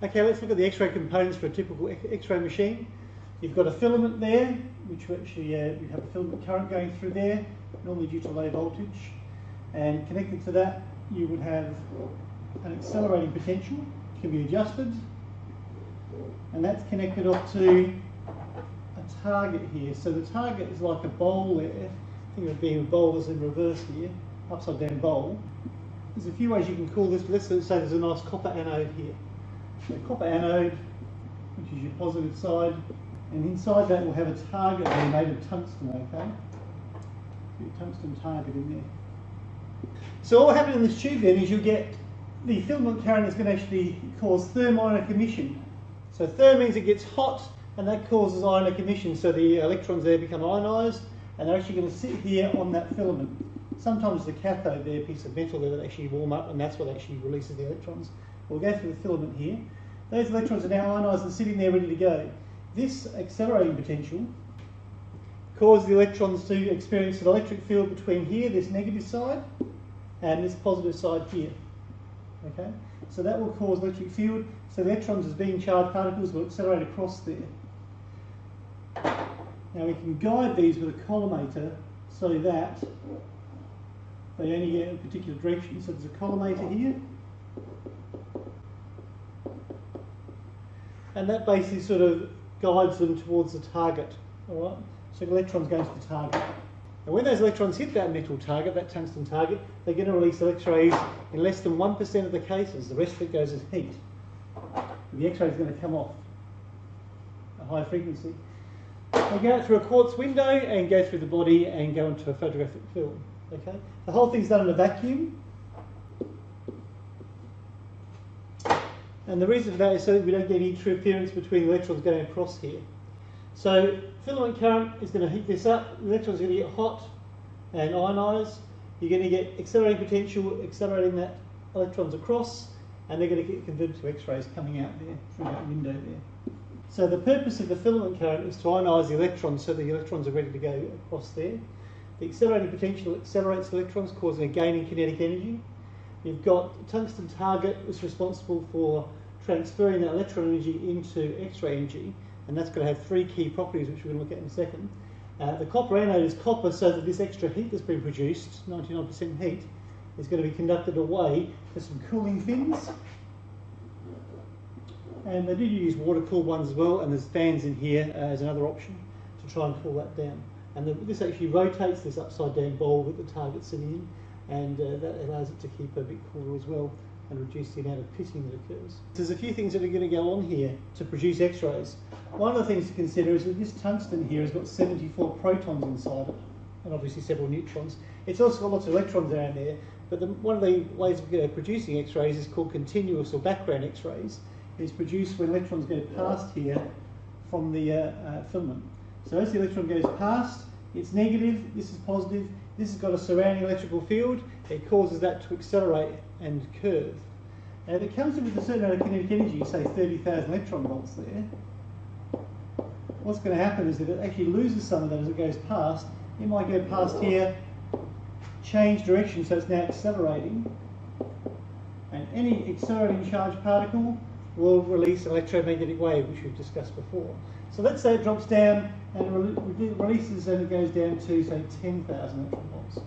Okay, let's look at the X-ray components for a typical X-ray machine. You've got a filament there, which actually you have a filament current going through there, normally due to low voltage. And connected to that, you would have an accelerating potential, which can be adjusted. And that's connected off to a target here. So the target is like a bowl there. Think of it being a bowl as in reverse here, upside down bowl. There's a few ways you can call this, but let's say there's a nice copper anode here. So copper anode, which is your positive side, and inside that we'll have a target there made of tungsten, okay? Your tungsten target in there. So what will happen in this tube then is you'll get the filament current is going to actually cause thermionic emission. So therm means it gets hot, and that causes ionic emission, so the electrons there become ionised, and they're actually going to sit here on that filament. Sometimes the cathode there, a piece of metal there, that actually warm up, and that's what actually releases the electrons. We'll go through the filament here. Those electrons are now ionised and sitting there ready to go. This accelerating potential causes the electrons to experience an electric field between here, this negative side, and this positive side here. Okay? So that will cause electric field, so the electrons as being charged particles will accelerate across there. Now we can guide these with a collimator so that they only get in a particular direction. So there's a collimator here, and that basically sort of guides them towards the target. All right? So the electrons go to the target. And when those electrons hit that metal target, that tungsten target, they're going to release X-rays in less than 1% of the cases. The rest of it goes as heat. The X-ray is going to come off at high frequency. They go out through a quartz window and go through the body and go into a photographic film. Okay? The whole thing's done in a vacuum. And the reason for that is so that we don't get any interference between the electrons going across here. So filament current is going to heat this up, the electrons are going to get hot and ionise. You're going to get accelerating potential accelerating that electrons across, and they're going to get converted to X-rays coming out there through that window there. So the purpose of the filament current is to ionise the electrons so the electrons are ready to go across there. The accelerating potential accelerates the electrons, causing a gain in kinetic energy. You've got a tungsten target which is responsible for transferring that electron energy into X-ray energy, and that's going to have three key properties which we're going to look at in a second. The copper anode is copper so that this extra heat that's been produced, 99% heat, is going to be conducted away to some cooling fins. And they do use water-cooled ones as well, and there's fans in here as another option to try and cool that down. And this actually rotates this upside-down bowl with the target sitting in, and that allows it to keep a bit cooler as well and reduce the amount of pitting that occurs. There's a few things that are going to go on here to produce X-rays. One of the things to consider is that this tungsten here has got 74 protons inside it, and obviously several neutrons. It's also got lots of electrons around there, but one of the ways of producing X-rays is called continuous or background X-rays. It's produced when electrons go past here from the filament. So as the electron goes past, it's negative, this is positive, this has got a surrounding electrical field, it causes that to accelerate and curve. Now if it comes in with a certain amount of kinetic energy, say 30,000 electron volts there, what's going to happen is that it actually loses some of that as it goes past. It might go past here, change direction so it's now accelerating, and any accelerating charged particle will release an electromagnetic wave, which we've discussed before. So let's say it drops down and releases and it goes down to, say, 10,000 electron volts.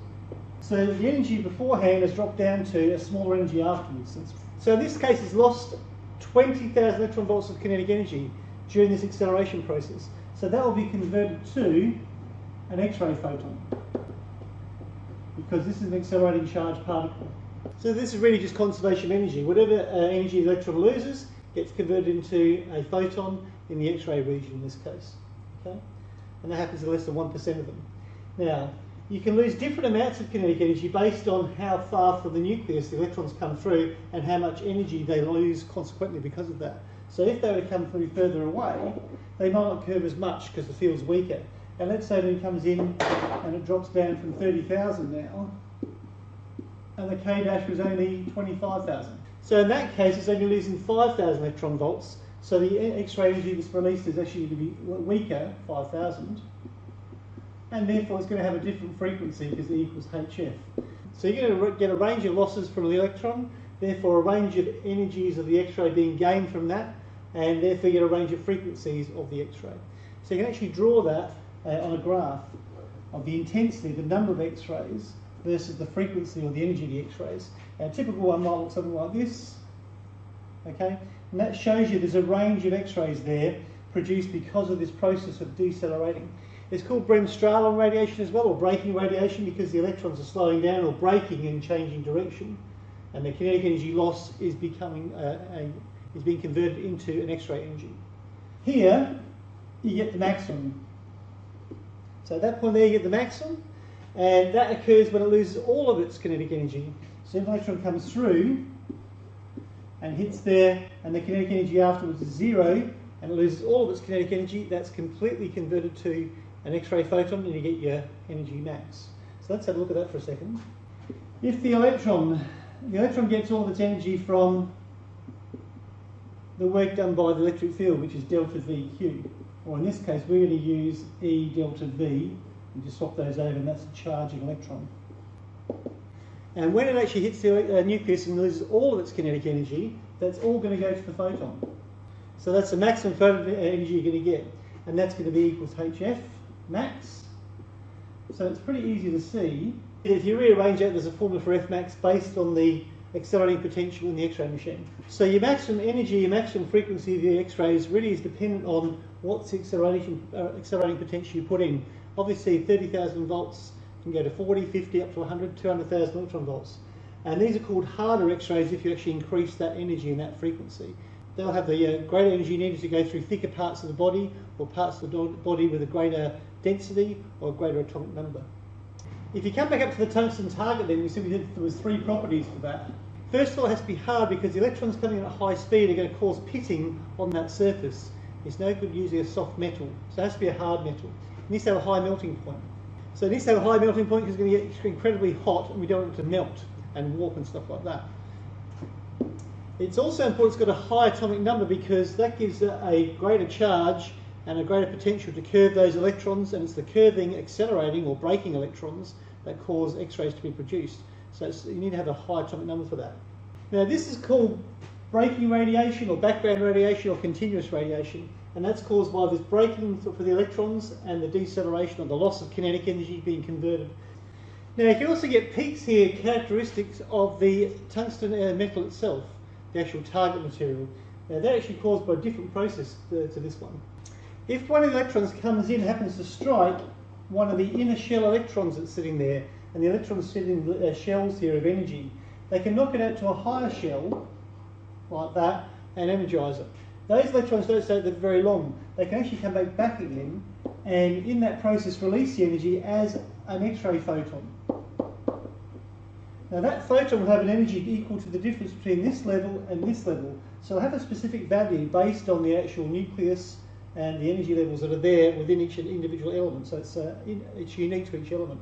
So the energy beforehand has dropped down to a smaller energy afterwards. So in this case it's lost 20,000 electron volts of kinetic energy during this acceleration process. So that will be converted to an X-ray photon, because this is an accelerating charged particle. So this is really just conservation energy. Whatever energy the electron loses gets converted into a photon in the X-ray region in this case. Okay? And that happens in less than 1% of them. Now, you can lose different amounts of kinetic energy based on how far from the nucleus the electrons come through and how much energy they lose consequently because of that. So if they were to come through further away, they might not curve as much because the field's weaker. And let's say that it comes in and it drops down from 30,000 now, and the K dash was only 25,000. So in that case, it's only losing 5,000 electron volts. So the X-ray energy that's released is actually going to be weaker, 5,000, and therefore it's going to have a different frequency because E equals HF. So you're going to get a range of losses from the electron. therefore a range of energies of the X-ray being gained from that, and therefore you get a range of frequencies of the X-ray. So you can actually draw that on a graph of the intensity, the number of X-rays versus the frequency or the energy of the X-rays. A typical one might look something like this, okay? And that shows you there's a range of X-rays there produced because of this process of decelerating. It's called Bremsstrahlung radiation as well, or braking radiation, because the electrons are slowing down or braking and changing direction, and the kinetic energy loss is becoming is being converted into an X-ray energy. Here you get the maximum. So at that point there you get the maximum, and that occurs when it loses all of its kinetic energy. So if an electron comes through and hits there, and the kinetic energy afterwards is zero, and it loses all of its kinetic energy, that's completely converted to an X-ray photon, and you get your energy max. So let's have a look at that for a second. If the electron gets all of its energy from the work done by the electric field, which is delta VQ, or in this case we're going to use E delta V, and just swap those over, and that's a charging electron. And when it actually hits the nucleus and loses all of its kinetic energy, that's all going to go to the photon. So that's the maximum photon energy you're going to get, and that's going to be equal to HF max. So it's pretty easy to see. If you rearrange that, there's a formula for F max based on the accelerating potential in the X-ray machine. So your maximum energy, your maximum frequency of the X-rays really is dependent on what's the accelerating potential you put in. Obviously 30,000 volts can go to 40, 50, up to 100, 200,000 electron volts. And these are called harder X-rays if you actually increase that energy and that frequency. They'll have the greater energy needed to go through thicker parts of the body, or parts of the body with a greater density or a greater atomic number. If you come back up to the tungsten target, then you see there was three properties for that. First of all, it has to be hard because the electrons coming in at high speed are going to cause pitting on that surface. It's no good using a soft metal, so it has to be a hard metal. It needs to have a high melting point. So it needs to have a high melting point because it's going to get incredibly hot, and we don't want it to melt and warp and stuff like that. It's also important it's got a high atomic number because that gives it a greater charge and a greater potential to curve those electrons, and it's the curving, accelerating or braking electrons that cause X-rays to be produced. So you need to have a high atomic number for that. Now this is called braking radiation or background radiation or continuous radiation, and that's caused by this braking for the electrons and the deceleration or the loss of kinetic energy being converted. Now you can also get peaks here, characteristics of the tungsten metal itself, the actual target material. Now they're actually caused by a different process to this one. If one of the electrons comes in and happens to strike one of the inner shell electrons that's sitting there, and the electrons sit in shells here of energy, they can knock it out to a higher shell, like that, and energise it. Those electrons don't stay there very long. They can actually come back again, and in that process release the energy as an X-ray photon. Now that photon will have an energy equal to the difference between this level and this level, so it'll have a specific value based on the actual nucleus and the energy levels that are there within each individual element, so it's unique to each element.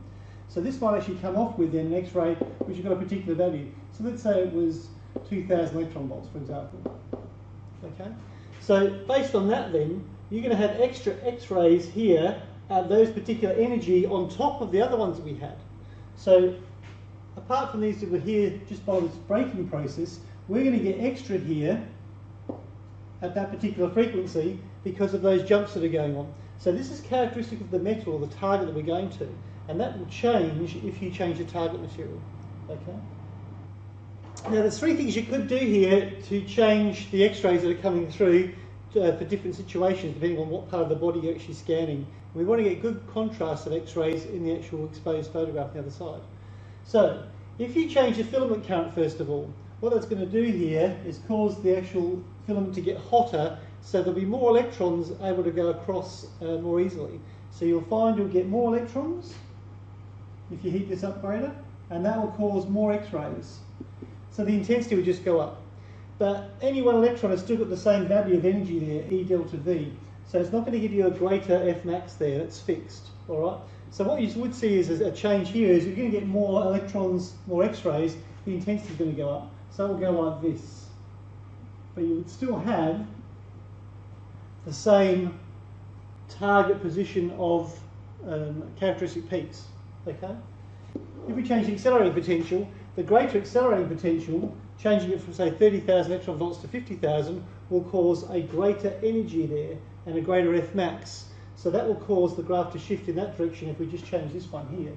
So this might actually come off with an X-ray which has got a particular value. So let's say it was 2,000 electron volts, for example. Okay. So based on that then, you're going to have extra X-rays here at those particular energy on top of the other ones that we had. So apart from these that were here just by this braking process, we're going to get extra here at that particular frequency because of those jumps that are going on. So this is characteristic of the metal or the target that we're going to, and that will change if you change the target material. Okay. Now there's three things you could do here to change the X-rays that are coming through for different situations depending on what part of the body you're actually scanning. We want to get good contrast of X-rays in the actual exposed photograph on the other side. So if you change the filament current first of all, what that's going to do here is cause the actual filament to get hotter, so there'll be more electrons able to go across more easily. So you'll find you'll get more electrons if you heat this up greater, and that will cause more X-rays. So the intensity will just go up. But any one electron has still got the same value of energy there, E delta V. So it's not going to give you a greater F max there, it's fixed. All right. So what you would see is a change here is you're going to get more electrons, more X-rays, the intensity is going to go up. So it will go like this. But you would still have the same target position of characteristic peaks. Okay? If we change the accelerating potential, the greater accelerating potential changing it from say 30,000 electron volts to 50,000 will cause a greater energy there and a greater F max. So that will cause the graph to shift in that direction if we just change this one here.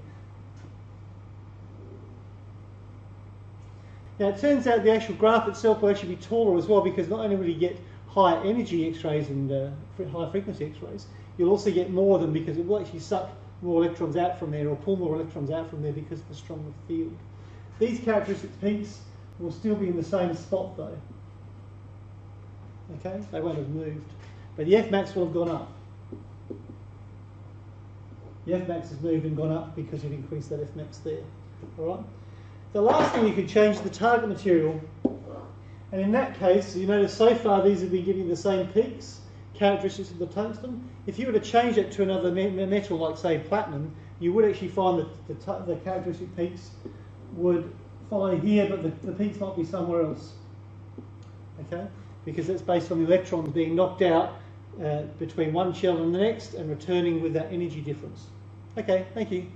Now it turns out the actual graph itself will actually be taller as well, because not only will you get higher energy X-rays and high frequency X-rays, you'll also get more of them because it will actually suck more electrons out from there or pull more electrons out from there because of the stronger field. These characteristic peaks will still be in the same spot though. Okay, they won't have moved. But the F max will have gone up. The F max has moved and gone up because you've increased that F max there. Alright? The last thing you can change is the target material. And in that case, you notice so far these have been giving the same peaks, characteristics of the tungsten. If you were to change it to another metal like say platinum, you would actually find that the characteristic peaks would follow here, but the peaks might be somewhere else. Okay? Because that's based on the electrons being knocked out between one shell and the next and returning with that energy difference. Okay, thank you.